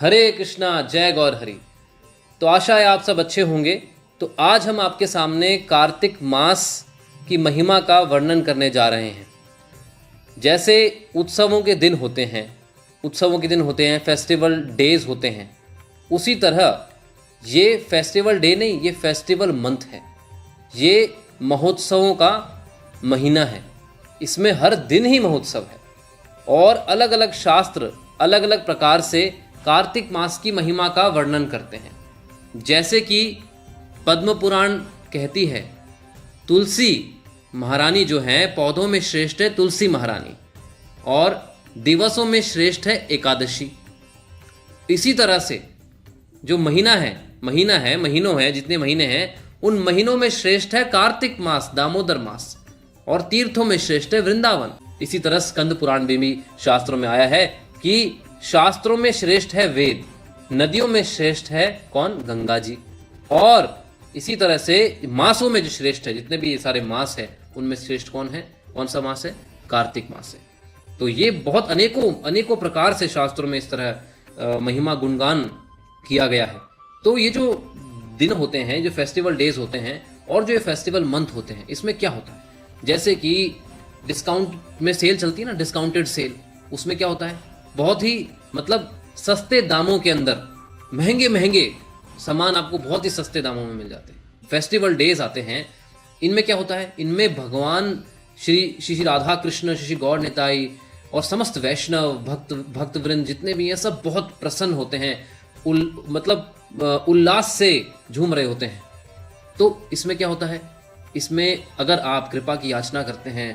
हरे कृष्णा, जय गौर हरि। तो आशा है आप सब अच्छे होंगे। तो आज हम आपके सामने कार्तिक मास की महिमा का वर्णन करने जा रहे हैं। जैसे उत्सवों के दिन होते हैं, फेस्टिवल डेज होते हैं, उसी तरह ये फेस्टिवल डे नहीं, ये फेस्टिवल मंथ है। ये महोत्सवों का महीना है। इसमें हर दिन ही महोत्सव है और अलग अलग शास्त्र अलग अलग प्रकार से कार्तिक मास की महिमा का वर्णन करते हैं। जैसे कि पद्म पुराण कहती है, तुलसी महारानी जो है, पौधों में श्रेष्ठ है तुलसी महारानी, और दिवसों में श्रेष्ठ है एकादशी। इसी तरह से जो महीनों है, जितने महीने हैं उन महीनों में श्रेष्ठ है कार्तिक मास, दामोदर मास, और तीर्थों में श्रेष्ठ है वृंदावन। इसी तरह स्कंद पुराण में भी शास्त्रों में आया है कि शास्त्रों में श्रेष्ठ है वेद, नदियों में श्रेष्ठ है कौन? गंगा जी। और इसी तरह से मासों में जो श्रेष्ठ है, जितने भी ये सारे मास है, उनमें श्रेष्ठ कौन है? कौन सा मास है? कार्तिक मास है। तो ये बहुत अनेकों प्रकार से शास्त्रों में इस तरह महिमा गुणगान किया गया है। तो ये जो दिन होते हैं, जो फेस्टिवल डेज होते हैं और जो ये फेस्टिवल मंथ होते हैं, इसमें क्या होता है? जैसे कि डिस्काउंट में सेल चलती है ना, डिस्काउंटेड सेल, उसमें क्या होता है? बहुत ही मतलब सस्ते दामों के अंदर महंगे सामान आपको बहुत ही सस्ते दामों में मिल जाते हैं। फेस्टिवल डेज आते हैं, इनमें क्या होता है? इनमें भगवान श्री राधा कृष्ण, श्री गौर निताई और समस्त वैष्णव भक्त वृंद जितने भी हैं, सब बहुत प्रसन्न होते हैं, उल्लास से झूम रहे होते हैं। तो इसमें क्या होता है? इसमें अगर आप कृपा की याचना करते हैं,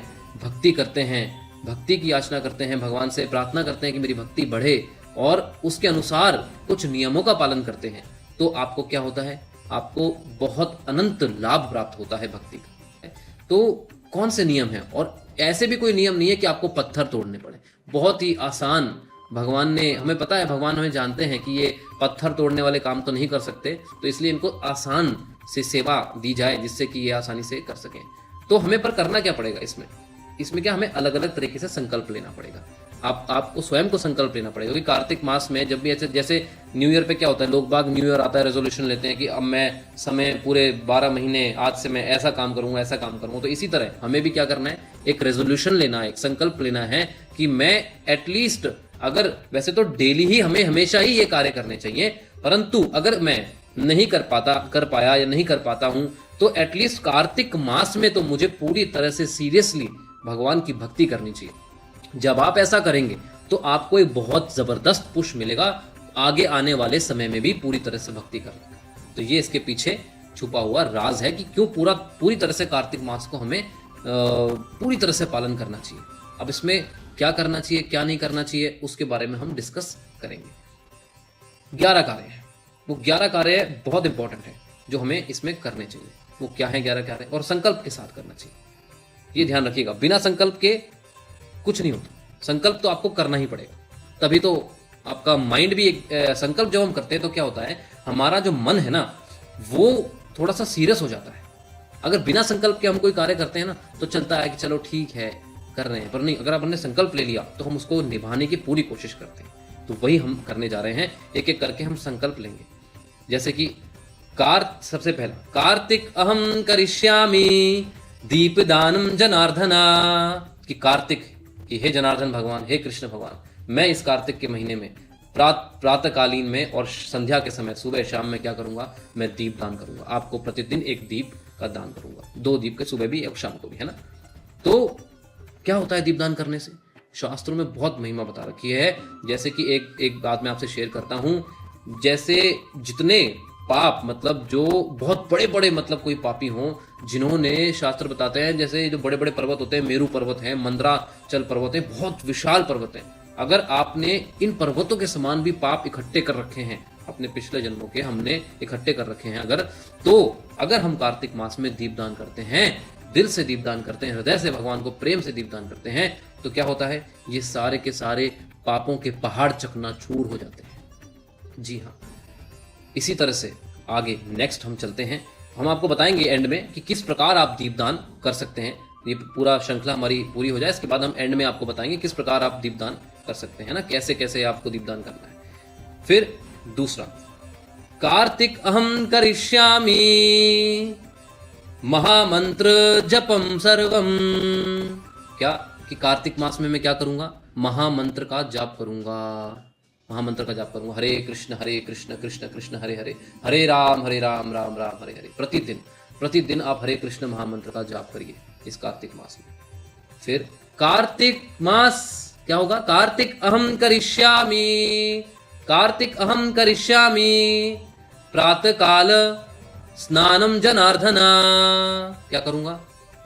भक्ति की याचना करते हैं, भगवान से प्रार्थना करते हैं कि मेरी भक्ति बढ़े, और उसके अनुसार कुछ नियमों का पालन करते हैं, तो आपको क्या होता है? आपको बहुत अनंत लाभ प्राप्त होता है भक्ति का। तो कौन से नियम हैं? और ऐसे भी कोई नियम नहीं है कि आपको पत्थर तोड़ने पड़े। बहुत ही आसान, भगवान ने हमें पता है, भगवान हमें जानते हैं कि ये पत्थर तोड़ने वाले काम तो नहीं कर सकते, तो इसलिए इनको आसान से सेवा दी जाए जिससे कि ये आसानी से कर सकें। तो हमें पर करना क्या पड़ेगा? इसमें क्या, हमें अलग अलग तरीके से संकल्प लेना पड़ेगा। आपको स्वयं को संकल्प लेना पड़ेगा कि कार्तिक मास में जब भी ऐसे, जैसे न्यू ईयर पे क्या होता है, लोग बाग न्यू ईयर आता है, रेजोल्यूशन लेते हैं कि अब मैं समय पूरे 12 महीने आज से मैं ऐसा काम करूंगा। तो इसी तरह हमें भी क्या करना है? एक रेजोल्यूशन लेना है, एक संकल्प लेना है कि मैं एटलीस्ट, अगर वैसे तो डेली ही हमें हमेशा ही ये कार्य करने चाहिए, परंतु अगर मैं नहीं कर पाया या नहीं कर पाता हूं, तो एटलीस्ट कार्तिक मास में तो मुझे पूरी तरह से सीरियसली भगवान की भक्ति करनी चाहिए। जब आप ऐसा करेंगे तो आपको एक बहुत जबरदस्त पुश मिलेगा आगे आने वाले समय में भी पूरी तरह से भक्ति करने का। तो ये इसके पीछे छुपा हुआ राज है कि क्यों पूरी तरह से कार्तिक मास को हमें पूरी तरह से पालन करना चाहिए। अब इसमें क्या करना चाहिए, क्या नहीं करना चाहिए, उसके बारे में हम डिस्कस करेंगे। 11 कार्य है, वो 11 कार्य बहुत इंपॉर्टेंट है जो हमें इसमें करने चाहिए। वो क्या है 11 कार्य? और संकल्प के साथ करना चाहिए, ये ध्यान रखिएगा। बिना संकल्प के कुछ नहीं होता। संकल्प तो आपको करना ही पड़ेगा, तभी तो आपका माइंड भी एक संकल्प जब हम करते हैं तो क्या होता है, हमारा जो मन है ना, वो थोड़ा सा सीरियस हो जाता है। अगर बिना संकल्प के हम कोई कार्य करते हैं ना, तो चलता है कि चलो ठीक है कर रहे हैं, पर नहीं, अगर आपने संकल्प ले लिया तो हम उसको निभाने की पूरी कोशिश करते हैं। तो वही हम करने जा रहे हैं, एक एक करके हम संकल्प लेंगे। जैसे कि सबसे पहला, कार्तिक अहम करिष्यामि दीपदानम जनार्दना, कि कार्तिक, कि हे जनार्दन भगवान, हे कृष्ण भगवान, मैं इस कार्तिक के महीने में प्रातःकालीन में और संध्या के समय, सुबह शाम में क्या करूंगा? मैं दीप दान करूंगा। आपको प्रतिदिन एक दीप का दान करूंगा, 2 दीप के, सुबह भी और शाम को भी, है ना। तो क्या होता है दीपदान करने से? शास्त्रों में बहुत महिमा बता रखी है। जैसे कि एक बात मैं आपसे शेयर करता हूं, जैसे जितने पाप, मतलब जो बहुत बड़े बड़े, मतलब कोई पापी हों, जिन्होंने, शास्त्र बताते हैं, जैसे जो बड़े बड़े पर्वत होते हैं, मेरू पर्वत है, मंदराचल पर्वत है, बहुत विशाल पर्वत है, अगर आपने इन पर्वतों के समान भी पाप इकट्ठे कर रखे हैं, अपने पिछले जन्मों के हमने इकट्ठे कर रखे हैं अगर हम कार्तिक मास में दीपदान करते हैं, दिल से दीपदान करते हैं, हृदय से भगवान को प्रेम से दीपदान करते हैं, तो क्या होता है? ये सारे के सारे पापों के पहाड़ चकनाचूर हो जाते हैं। जी हाँ। इसी तरह से आगे नेक्स्ट हम चलते हैं, हम आपको बताएंगे एंड में कि किस प्रकार आप दीपदान कर सकते हैं। ये पूरा श्रृंखला हमारी पूरी हो जाए, इसके बाद हम एंड में आपको बताएंगे किस प्रकार आप दीपदान कर सकते हैं ना, कैसे कैसे आपको दीपदान करना है। फिर दूसरा, कार्तिक अहम करिष्यामि महामंत्र जपम सर्वम। क्या कि कार्तिक मास में मैं क्या करूंगा? महामंत्र का जाप करूंगा, महामंत्र का जाप करूंगा। हरे कृष्ण कृष्ण कृष्ण हरे हरे, हरे राम राम राम हरे हरे। प्रतिदिन आप हरे कृष्ण महामंत्र का जाप करिए इस कार्तिक मास में। फिर कार्तिक मास क्या होगा? कार्तिक अहम करिष्यामि प्रातः काल स्नानम जनार्दना। क्या करूंगा?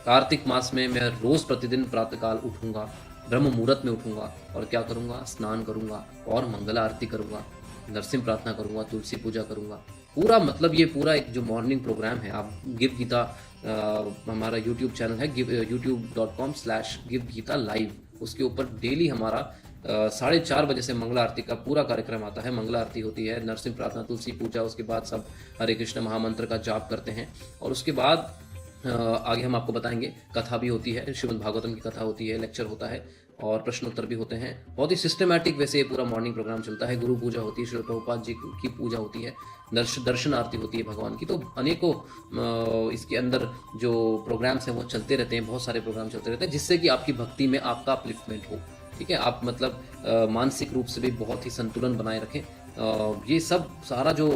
कार्तिक मास में मैं रोज प्रतिदिन प्रातः काल उठूंगा, ब्रह्म मुहूर्त में उठूंगा और क्या करूंगा? स्नान करूंगा और मंगला आरती करूंगा, नरसिंह प्रार्थना करूंगा, तुलसी पूजा करूंगा। पूरा मतलब ये पूरा एक जो मॉर्निंग प्रोग्राम है, आप गिव गीता हमारा यूट्यूब चैनल है youtube.com/गिव गीता लाइव, उसके ऊपर डेली हमारा 4:30 बजे से मंगला आरती का पूरा कार्यक्रम आता है। मंगला आरती होती है, नरसिंह प्रार्थना, तुलसी पूजा, उसके बाद सब हरे कृष्ण महामंत्र का जाप करते हैं और उसके बाद आगे हम आपको बताएंगे कथा भी होती है, श्रीमद् भागवतम की कथा होती है, लेक्चर होता है और प्रश्नोत्तर भी होते हैं। बहुत ही सिस्टमैटिक वैसे ये पूरा मॉर्निंग प्रोग्राम चलता है। गुरु पूजा होती है, श्री प्रभुपाद जी की पूजा होती है, दर्शन आरती होती है भगवान की। तो अनेकों इसके अंदर जो प्रोग्राम्स हैं वो चलते रहते हैं, बहुत सारे प्रोग्राम चलते रहते हैं जिससे कि आपकी भक्ति में आपका अपलिफ्टमेंट हो। ठीक है, आप मतलब मानसिक रूप से भी बहुत ही संतुलन बनाए रखें। ये सब सारा जो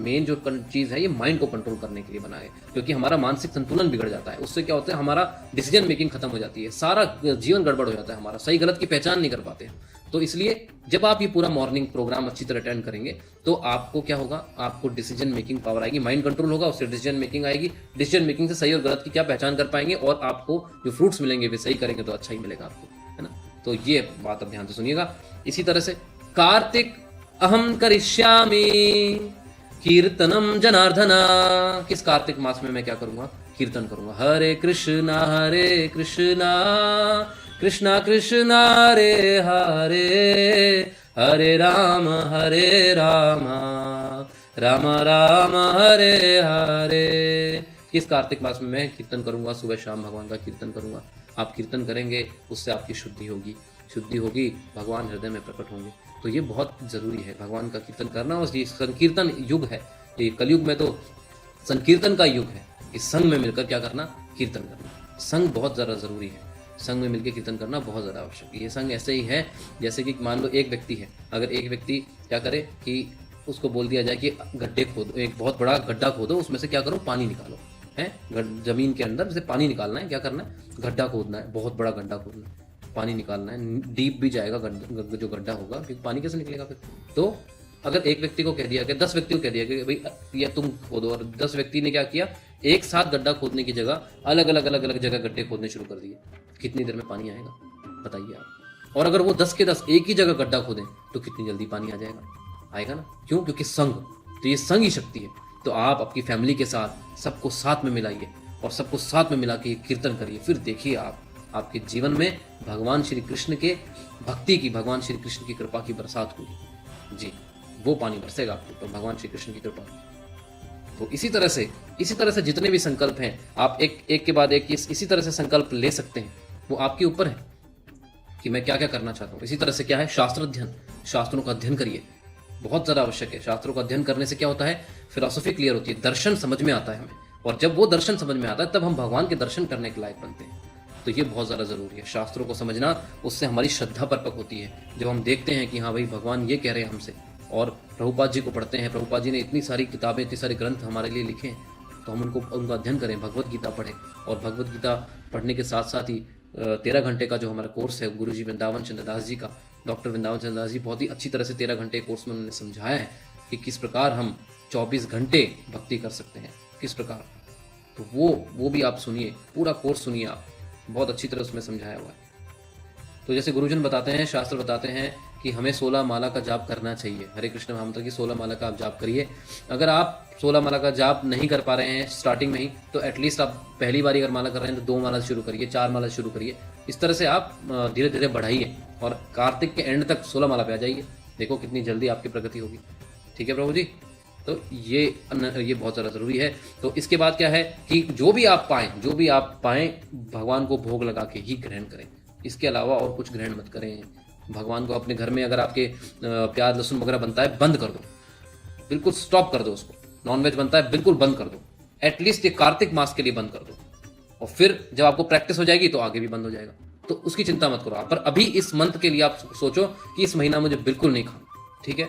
मेन जो चीज़ है ये माइंड को कंट्रोल करने के लिए बना है, क्योंकि हमारा मानसिक संतुलन बिगड़ जाता है। उससे क्या होता है? हमारा डिसीजन मेकिंग खत्म हो जाती है, सारा जीवन गड़बड़ हो जाता है, हमारा सही गलत की पहचान नहीं कर पाते हैं। तो इसलिए जब आप ये पूरा मॉर्निंग प्रोग्राम अच्छी तरह अटेंड करेंगे तो आपको क्या होगा? आपको डिसीजन मेकिंग पावर आएगी, माइंड कंट्रोल होगा, उससे डिसीजन मेकिंग आएगी। डिसीजन मेकिंग से सही और गलत की क्या पहचान कर पाएंगे और आपको जो फ्रूट्स मिलेंगे वे सही करेंगे तो अच्छा ही मिलेगा आपको, है ना। तो ये बात अब ध्यान से सुनिएगा। इसी तरह से कार्तिक अहम करिष्यामि कीर्तनम जनार्दना। किस कार्तिक मास में मैं क्या करूंगा? कीर्तन करूंगा। हरे कृष्णा कृष्णा कृष्णा हरे हरे, हरे राम राम राम हरे हरे। किस कार्तिक मास में मैं कीर्तन करूंगा? सुबह शाम भगवान का कीर्तन करूंगा। आप कीर्तन करेंगे उससे आपकी शुद्धि होगी, भगवान हृदय में प्रकट होंगे। तो ये बहुत ज़रूरी है भगवान का कीर्तन करना। और ये संकीर्तन युग है, ये कलयुग में तो संकीर्तन का युग है। इस संघ में मिलकर क्या करना? कीर्तन करना। संघ बहुत ज़्यादा ज़रूरी है, संघ में मिलकर कीर्तन करना बहुत ज़्यादा आवश्यक है। ये संघ ऐसे ही है जैसे कि मान लो एक व्यक्ति है, अगर एक व्यक्ति क्या करे कि उसको बोल दिया जाए कि गड्ढे खोदो, एक बहुत बड़ा गड्ढा खोदो, उसमें से क्या करो? पानी निकालो, है जमीन के अंदर से पानी निकालना है। क्या करना है? गड्ढा खोदना है, बहुत बड़ा गड्ढा खोदना है, पानी निकालना है। डीप भी जाएगा जो गड्ढा होगा, क्योंकि पानी कैसे निकलेगा फिर? तो अगर एक व्यक्ति को कह दिया कि 10 व्यक्ति को कह दिया कि भाई या तुम खोदो, और 10 व्यक्ति ने क्या किया? एक साथ गड्ढा खोदने की जगह अलग अलग जगह गड्ढे खोदने शुरू कर दिए, कितनी देर में पानी आएगा बताइए आप? और अगर वो 10 के 10 एक ही जगह गड्ढा खोदें तो कितनी जल्दी पानी आ जाएगा? आएगा ना। क्यों? क्योंकि संघ, तो ये संघ ही शक्ति है। तो आप अपनी फैमिली के साथ सबको साथ में मिलाइए और सबको साथ में मिला के कीर्तन करिए। फिर देखिए आपके जीवन में भगवान श्री कृष्ण के भक्ति की, भगवान श्री कृष्ण की कृपा की बरसात होगी जी, वो पानी बरसेगा आपके ऊपर, भगवान श्री कृष्ण की कृपा। तो इसी तरह से जितने भी संकल्प हैं आप एक के बाद एक इसी तरह से संकल्प ले सकते हैं। वो आपके ऊपर है कि मैं क्या क्या करना चाहता हूँ। इसी तरह से क्या है? शास्त्र अध्ययन, शास्त्रों का अध्ययन करिए, बहुत ज़्यादा आवश्यक है। शास्त्रों का अध्ययन करने से क्या होता है? फिलॉसफी क्लियर होती है, दर्शन समझ में आता है हमें, और जब वो दर्शन समझ में आता है तब हम भगवान के दर्शन करने के लायक बनते हैं। तो ये बहुत ज़्यादा ज़रूरी है शास्त्रों को समझना, उससे हमारी श्रद्धा परपक होती है। जब हम देखते हैं कि हाँ भाई भगवान ये कह रहे हैं हमसे, और प्रभुपाद जी को पढ़ते हैं, प्रभुपाद जी ने इतनी सारी किताबें, इतने सारे ग्रंथ हमारे लिए लिखे हैं, तो हम उनका अध्ययन करें, भगवत गीता पढ़ें। और भगवत गीता पढ़ने के साथ साथ ही 13 घंटे का जो हमारा कोर्स है गुरुजी वृंदावन चंद्र दास जी का, डॉक्टर वृंदावन चंद्र दास जी बहुत ही अच्छी तरह से 13 घंटे कोर्स में उन्होंने समझाया है कि किस प्रकार हम 24 घंटे भक्ति कर सकते हैं, किस प्रकार। तो वो भी आप सुनिए, पूरा कोर्स सुनिए आप, बहुत अच्छी तरह उसमें समझाया हुआ है। तो जैसे गुरुजन बताते हैं, शास्त्र बताते हैं कि हमें 16 माला का जाप करना चाहिए। हरे कृष्ण महामंत्र की 16 माला का आप जाप करिए। अगर आप 16 माला का जाप नहीं कर पा रहे हैं स्टार्टिंग में ही, तो एटलीस्ट आप पहली बारी अगर माला कर रहे हैं तो 2 माला शुरू करिए, 4 माला शुरू करिए। इस तरह से आप धीरे धीरे बढ़ाइए और कार्तिक के एंड तक 16 माला पे आ जाइए। देखो कितनी जल्दी आपकी प्रगति होगी। ठीक है प्रभु जी, तो ये बहुत ज़्यादा ज़रूरी है। तो इसके बाद क्या है कि जो भी आप पाएँ भगवान को भोग लगा के ही ग्रहण करें, इसके अलावा और कुछ ग्रहण मत करें। भगवान को अपने घर में अगर आपके प्याज लहसुन वगैरह बनता है बंद कर दो, बिल्कुल स्टॉप कर दो उसको। नॉनवेज बनता है बिल्कुल बंद कर दो, एटलीस्ट ये कार्तिक मास के लिए बंद कर दो, और फिर जब आपको प्रैक्टिस हो जाएगी तो आगे भी बंद हो जाएगा। तो उसकी चिंता मत करो आप, पर अभी इस मंथ के लिए आप सोचो कि इस महीना मुझे बिल्कुल नहीं खाना, ठीक है।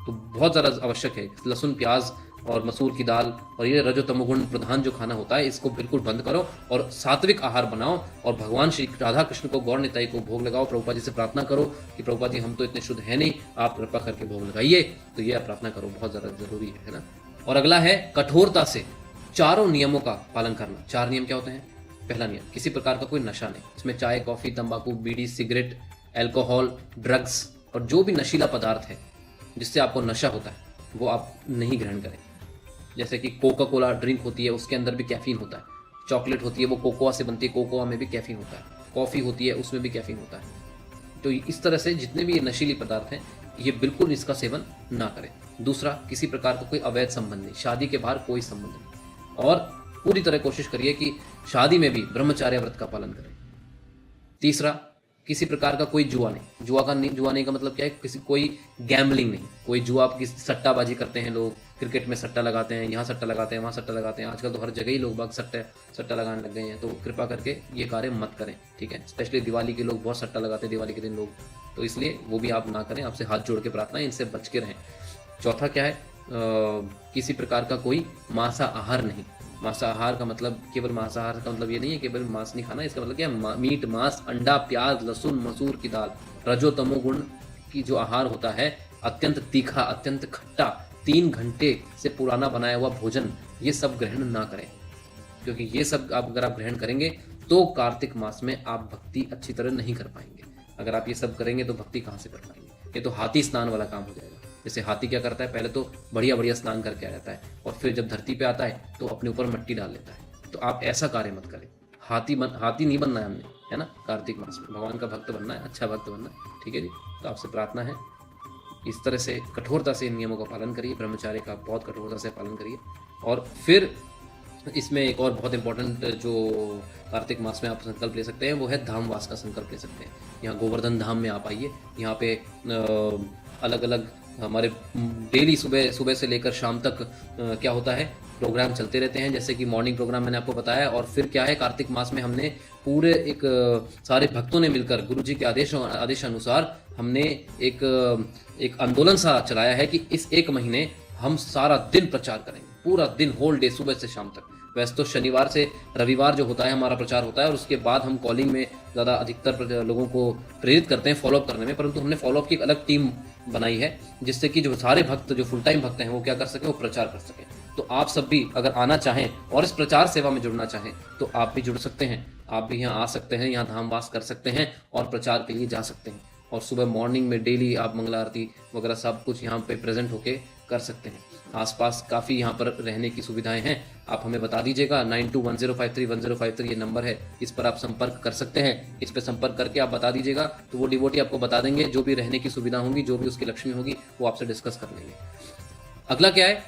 तो बहुत ज़्यादा आवश्यक है लहसुन प्याज और मसूर की दाल और ये रजो तमोगुण प्रधान जो खाना होता है इसको बिल्कुल बंद करो और सात्विक आहार बनाओ और भगवान श्री राधा कृष्ण को गौर निताई को भोग लगाओ। प्रभुपाद जी से प्रार्थना करो कि प्रभुपाद जी हम तो इतने शुद्ध है नहीं, आप कृपा करके भोग लगाइए। तो ये प्रार्थना करो, बहुत ज़्यादा जरूरी है ना। और अगला है कठोरता से चारों नियमों का पालन करना। 4 नियम क्या होते हैं? पहला नियम, किसी प्रकार का कोई नशा नहीं। इसमें चाय कॉफी तंबाकू बीड़ी सिगरेट अल्कोहल ड्रग्स और जो भी नशीला पदार्थ है जिससे आपको नशा होता है वो आप नहीं ग्रहण करें। जैसे कि कोका कोला ड्रिंक होती है, उसके अंदर भी कैफीन होता है। चॉकलेट होती है वो कोकोआ से बनती है, कोकोआ में भी कैफीन होता है। कॉफ़ी होती है उसमें भी कैफीन होता है। तो इस तरह से जितने भी ये नशीली पदार्थ हैं ये बिल्कुल इसका सेवन ना करें। दूसरा, किसी प्रकार का कोई अवैध संबंध नहीं, शादी के बाहर कोई संबंध नहीं। और पूरी तरह कोशिश करिए कि शादी में भी ब्रह्मचार्य व्रत का पालन करें। तीसरा, किसी प्रकार का कोई जुआ नहीं। जुआ नहीं का मतलब क्या है? किसी कोई गैम्बलिंग नहीं, कोई जुआ की सट्टाबाजी करते हैं लोग, क्रिकेट में सट्टा लगाते हैं, यहाँ सट्टा लगाते हैं वहाँ सट्टा लगाते हैं। आजकल तो हर जगह ही लोग बाग सट्टा लगाने लग गए हैं। तो कृपा करके ये कार्य मत करें, ठीक है। स्पेशली दिवाली के लोग बहुत सट्टा लगाते हैं दिवाली के दिन लोग, तो इसलिए वो भी आप ना करें। आपसे हाथ जोड़ के प्रार्थना है इनसे बच के रहें। चौथा क्या है? किसी प्रकार का कोई मांसाहार नहीं। मांसाहार का मतलब, केवल मांसाहार का मतलब ये नहीं है केवल मांस नहीं खाना। इसका मतलब क्या है? मीट मांस अंडा प्याज लहसुन मसूर की दाल रजो तमोगुण की जो आहार होता है, अत्यंत तीखा अत्यंत खट्टा 3 घंटे से पुराना बनाया हुआ भोजन, ये सब ग्रहण ना करें। क्योंकि ये सब अगर आप ग्रहण करेंगे तो कार्तिक मास में आप भक्ति अच्छी तरह नहीं कर पाएंगे। अगर आप ये सब करेंगे तो भक्ति कहाँ से कर पाएंगे? ये तो हाथी स्नान वाला काम हो जाएगा। जैसे हाथी क्या करता है, पहले तो बढ़िया स्नान करके आ जाता है और फिर जब धरती पे आता है तो अपने ऊपर मिट्टी डाल लेता है। तो आप ऐसा कार्य मत करें। हाथी नहीं बनना है हमने, है ना। कार्तिक मास में भगवान का भक्त बनना है, अच्छा भक्त बनना है, ठीक है जी। तो आपसे प्रार्थना है इस तरह से कठोरता से इन नियमों का पालन करिए, ब्रह्मचार्य का बहुत कठोरता से पालन करिए। और फिर इसमें एक और बहुत इंपॉर्टेंट जो कार्तिक मास में आप संकल्प ले सकते हैं वो है धामवास का संकल्प ले सकते हैं। यहाँ गोवर्धन धाम में आप आइए। यहाँ पे अलग अलग हमारे डेली सुबह से लेकर शाम तक क्या होता है, प्रोग्राम चलते रहते हैं। जैसे कि मॉर्निंग प्रोग्राम मैंने आपको बताया, और फिर क्या है, कार्तिक मास में हमने पूरे सारे भक्तों ने मिलकर गुरु जी के आदेशानुसार हमने एक आंदोलन सा चलाया है कि इस 1 महीने हम सारा दिन प्रचार करेंगे, पूरा दिन होल डे सुबह से शाम तक। वैसे तो शनिवार से रविवार जो होता है हमारा प्रचार होता है और उसके बाद हम कॉलिंग में ज़्यादा अधिकतर लोगों को प्रेरित करते हैं फॉलोअप करने में, परंतु हमने फॉलोअप की एक अलग टीम बनाई है जिससे कि जो सारे भक्त जो फुल टाइम भक्त हैं वो क्या कर सकें, वो प्रचार कर सकें। तो आप सब भी अगर आना चाहें और इस प्रचार सेवा में जुड़ना चाहें तो आप भी जुड़ सकते हैं। आप भी यहाँ आ सकते हैं, यहाँ धामवास कर सकते हैं और प्रचार के लिए जा सकते हैं। और सुबह मॉर्निंग में डेली आप मंगला आरती वगैरह सब कुछ यहाँ पे प्रेजेंट होके कर सकते हैं। आसपास काफ़ी यहाँ पर रहने की सुविधाएं हैं। आप हमें बता दीजिएगा, 9210531053 ये नंबर है, इस पर आप संपर्क कर सकते हैं। इस पर संपर्क करके आप बता दीजिएगा तो वो डिवोटी आपको बता देंगे, जो भी रहने की सुविधा होगी, जो भी उसकी लक्ष्मी होगी वो आपसे डिस्कस कर लेंगे। अगला क्या है?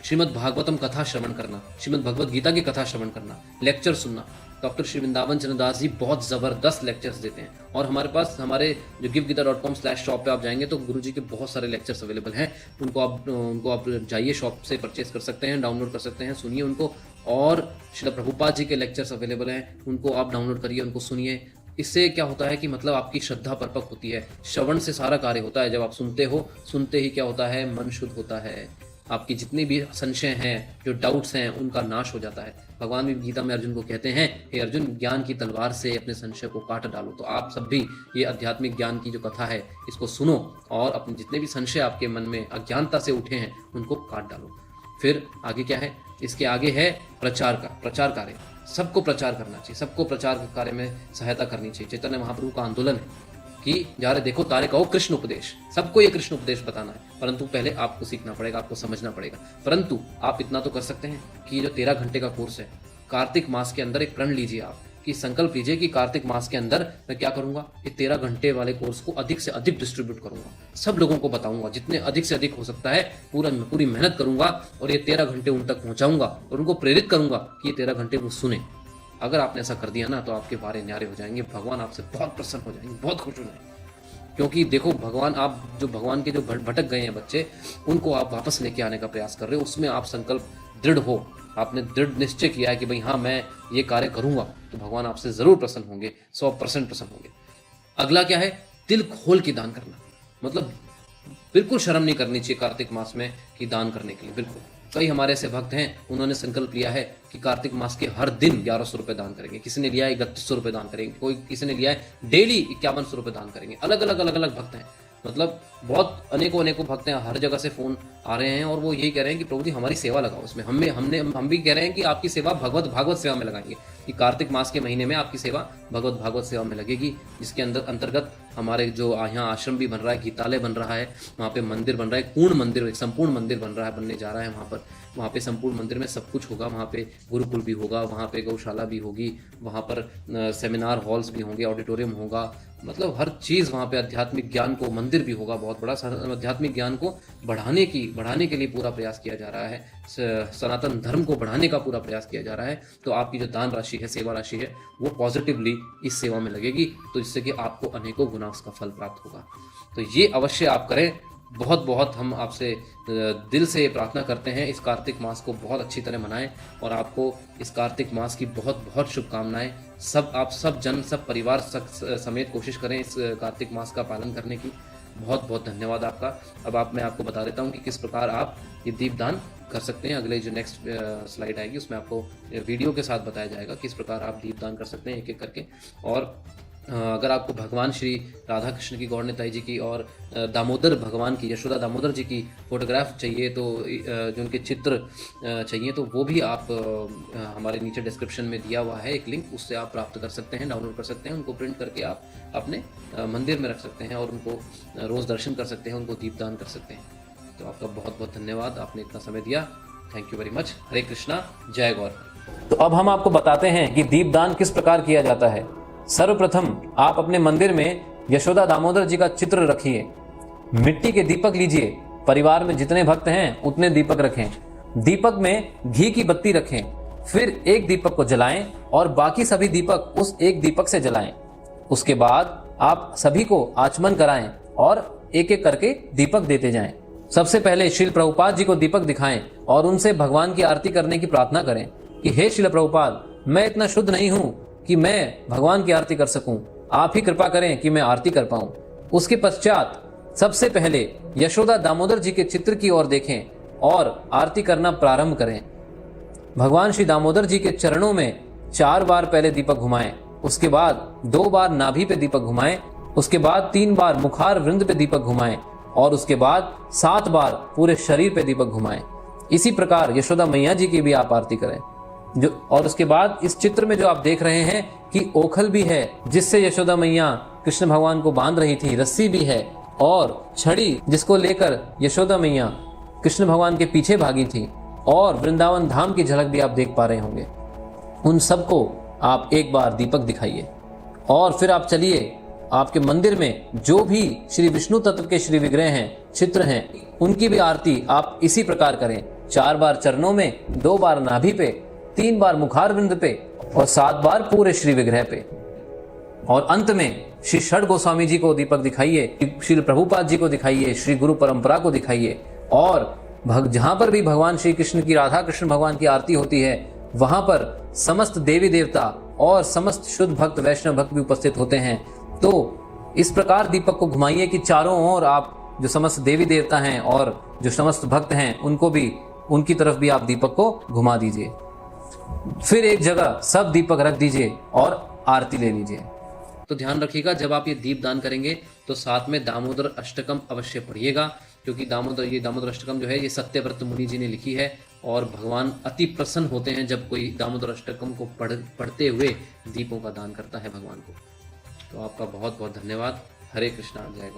श्रीमद् भागवतम कथा श्रवण करना, श्रीमद् भगवद गीता की कथा श्रवण करना, लेक्चर सुनना। डॉक्टर श्री वृंदावन चंद्र दास जी बहुत ज़बरदस्त लेक्चर्स देते हैं और हमारे पास हमारे जो givegita.com/shop पे आप जाएंगे तो गुरु जी के बहुत सारे लेक्चर्स अवेलेबल हैं। उनको आप जाइए, शॉप से परचेस कर सकते हैं, डाउनलोड कर सकते हैं, सुनिए उनको। और श्रील प्रभुपाद जी के लेक्चर्स अवेलेबल हैं, उनको आप डाउनलोड करिए, उनको सुनिए। इससे क्या होता है कि मतलब आपकी श्रद्धा परिपक्व होती है। श्रवण से सारा कार्य होता है। जब आप सुनते हो, सुनते ही क्या होता है, मन शुद्ध होता है। आपकी जितने भी संशय हैं, जो डाउट्स हैं, उनका नाश हो जाता है। भगवान भी गीता में अर्जुन को कहते हैं, हे अर्जुन, ज्ञान की तलवार से अपने संशय को काट डालो। तो आप सब भी ये आध्यात्मिक ज्ञान की जो कथा है इसको सुनो और अपने जितने भी संशय आपके मन में अज्ञानता से उठे हैं उनको काट डालो। फिर आगे क्या है? इसके आगे है प्रचार कार्य। सबको प्रचार करना चाहिए, सबको प्रचार कार्य में सहायता करनी चाहिए। चैतन्य महाप्रभु का आंदोलन है कि यार देखो तारे कहो कृष्ण उपदेश, सबको ये कृष्ण उपदेश बताना है, परंतु पहले आपको सीखना पड़ेगा, आपको समझना पड़ेगा। परंतु आप इतना तो कर सकते हैं कि जो 13 घंटे का कोर्स है, कार्तिक मास के अंदर एक प्रण लीजिए आप, कि संकल्प लीजिए कि कार्तिक मास के अंदर मैं क्या करूंगा, ये 13 घंटे वाले कोर्स को अधिक से अधिक डिस्ट्रीब्यूट करूंगा, सब लोगों को बताऊंगा, जितने अधिक से अधिक हो सकता है पूरी मेहनत करूंगा और ये 13 घंटे उन तक पहुंचाऊंगा और उनको प्रेरित करूंगा कि ये 13 घंटे वो सुने। अगर आपने ऐसा कर दिया ना तो आपके बारे न्यारे हो जाएंगे, भगवान आपसे बहुत प्रसन्न हो जाएंगे, बहुत खुश हो जाएंगे। क्योंकि देखो भगवान, आप जो भगवान के जो भटक गए हैं बच्चे, उनको आप वापस लेके आने का प्रयास कर रहे हो, उसमें आप संकल्प दृढ़ हो, आपने दृढ़ निश्चय किया है कि भाई हाँ मैं ये कार्य करूंगा, तो भगवान आपसे जरूर प्रसन्न होंगे, 100% प्रसन्न होंगे। अगला क्या है, दिल खोल के दान करना। मतलब बिल्कुल शर्म नहीं करनी चाहिए कार्तिक मास में कि दान करने के लिए, बिल्कुल। कई हमारे ऐसे भक्त हैं, उन्होंने संकल्प लिया है कि कार्तिक मास के हर दिन 1100 रुपये दान करेंगे, किसी ने लिया है 3100 रुपये दान करेंगे, कोई किसी ने लिया है डेली 5100 रुपये दान करेंगे। अलग अलग भक्त हैं, मतलब बहुत अनेकों भक्त हैं, हर जगह से फोन आ रहे हैं और वो यही कह रहे हैं कि प्रभु जी हमारी सेवा लगाओ उसमें। हम भी कह रहे हैं कि आपकी सेवा भागवत सेवा में लगाएंगे, कि कार्तिक मास के महीने में आपकी सेवा भागवत सेवा में लगेगी, जिसके अंतर्गत हमारे जो यहाँ आश्रम भी बन रहा है, गीतालय बन रहा है, वहाँ पे मंदिर बन रहा है, पूर्ण मंदिर, एक संपूर्ण मंदिर बन रहा है, बनने जा रहा है वहाँ पे संपूर्ण मंदिर में सब कुछ होगा। वहाँ पे गुरुकुल भी होगा, वहाँ पे गौशाला भी होगी, वहाँ पर सेमिनार हॉल्स भी होंगे, ऑडिटोरियम होगा, मतलब हर चीज़ वहाँ पे, आध्यात्मिक ज्ञान को, मंदिर भी होगा बहुत बड़ा, आध्यात्मिक ज्ञान को बढ़ाने के लिए पूरा प्रयास किया जा रहा है, सनातन धर्म को बढ़ाने का पूरा प्रयास किया जा रहा है। तो आपकी जो दान राशि है, सेवा राशि है, वो पॉजिटिवली इस सेवा में लगेगी, तो जिससे कि आपको अनेकों गुना उसका फल प्राप्त होगा। तो ये अवश्य आप करें। बहुत हम आपसे दिल से प्रार्थना करते हैं, इस कार्तिक मास को बहुत अच्छी तरह मनाएं, और आपको इस कार्तिक मास की बहुत शुभकामनाएं। आप सब जन, सब परिवार समेत कोशिश करें इस कार्तिक मास का पालन करने की। बहुत धन्यवाद आपका। अब मैं आपको बता देता हूँ कि किस प्रकार आप ये दीपदान कर सकते हैं। अगले जो नेक्स्ट स्लाइड आएगी उसमें आपको वीडियो के साथ बताया जाएगा किस प्रकार आप दीपदान कर सकते हैं एक एक करके। और अगर आपको भगवान श्री राधा कृष्ण की, गौरनिताई जी की और दामोदर भगवान की, यशोदा दामोदर जी की फोटोग्राफ चाहिए, तो जो उनके चित्र चाहिए, तो वो भी आप हमारे नीचे डिस्क्रिप्शन में दिया हुआ है एक लिंक, उससे आप प्राप्त कर सकते हैं, डाउनलोड कर सकते हैं। उनको प्रिंट करके आप अपने मंदिर में रख सकते हैं और उनको रोज़ दर्शन कर सकते हैं, उनको दीपदान कर सकते हैं। तो आपका बहुत धन्यवाद, आपने इतना समय दिया। Thank you very much. Hare Krishna, जय गौर। तो अब हम आपको बताते हैं कि दीपदान किस प्रकार किया जाता है। सर्वप्रथम आप अपने मंदिर में यशोदा दामोदर जी का चित्र रखिए, मिट्टी के दीपक लीजिए, परिवार में जितने भक्त हैं उतने दीपक रखें, दीपक में घी की बत्ती रखें, फिर एक दीपक को जलाएं और बाकी सभी दीपक उस एक दीपक से जलाएं। उसके बाद आप सभी को आचमन कराएं और एक एक करके दीपक देते जाएं। सबसे पहले श्रील प्रभुपाद जी को दीपक दिखाएं और उनसे भगवान की आरती करने की प्रार्थना करें कि हे श्रील प्रभुपाद, मैं इतना शुद्ध नहीं हूं कि मैं भगवान की आरती कर सकूं, आप ही कृपा करें कि मैं आरती कर पाऊं। उसके पश्चात सबसे पहले यशोदा दामोदर जी के चित्र की ओर देखें और आरती करना प्रारंभ करें। भगवान श्री दामोदर जी के चरणों में 4 बार पहले दीपक घुमाएं, उसके बाद 2 बार नाभि पे दीपक घुमाएं, उसके बाद 3 बार मुखार वृंद पे दीपक घुमाएं और उसके बाद 7 बार पूरे शरीर पे दीपक घुमाएं। इसी प्रकार यशोदा मैया जी की भी आप आरती करें। और उसके बाद इस चित्र में जो आप देख रहे हैं कि ओखल भी है जिससे यशोदा मैया कृष्ण भगवान को बांध रही थी, रस्सी भी है और छड़ी जिसको लेकर यशोदा मैया कृष्ण भगवान के पीछे भागी थी, और वृंदावन धाम की झलक भी आप देख पा रहे होंगे। उन सबको आप एक बार दीपक दिखाइए और फिर आप चलिए आपके मंदिर में जो भी श्री विष्णु तत्व के श्री विग्रह हैं, चित्र हैं, उनकी भी आरती आप इसी प्रकार करें। 4 बार चरणों में, 2 बार नाभि पे, 3 बार मुखार वृंद पे और 7 बार पूरे श्री विग्रह पे। और अंत में श्री षड गोस्वामी जी को दीपक दिखाइए, श्री प्रभुपाद जी को दिखाइए, श्री गुरु परंपरा को दिखाइए। और जहां पर भी भगवान श्री कृष्ण की, राधा कृष्ण भगवान की आरती होती है, वहां पर समस्त देवी देवता और समस्त शुद्ध भक्त, वैष्णव भक्त भी उपस्थित होते हैं। तो इस प्रकार दीपक को घुमाइए कि चारों ओर आप जो समस्त देवी देवता हैं और जो समस्त भक्त हैं उनको भी, उनकी तरफ भी आप दीपक को घुमा दीजिए। फिर एक जगह सब दीपक रख दीजिए और आरती ले लीजिए। तो ध्यान रखिएगा, जब आप ये दीप दान करेंगे तो साथ में दामोदर अष्टकम अवश्य पढ़िएगा, क्योंकि दामोदर अष्टकम जो है ये सत्यव्रत मुनि जी ने लिखी है और भगवान अति प्रसन्न होते हैं जब कोई दामोदर अष्टकम को पढ़ते हुए दीपों का दान करता है भगवान को। तो आपका बहुत धन्यवाद। हरे कृष्णा, जय गौर।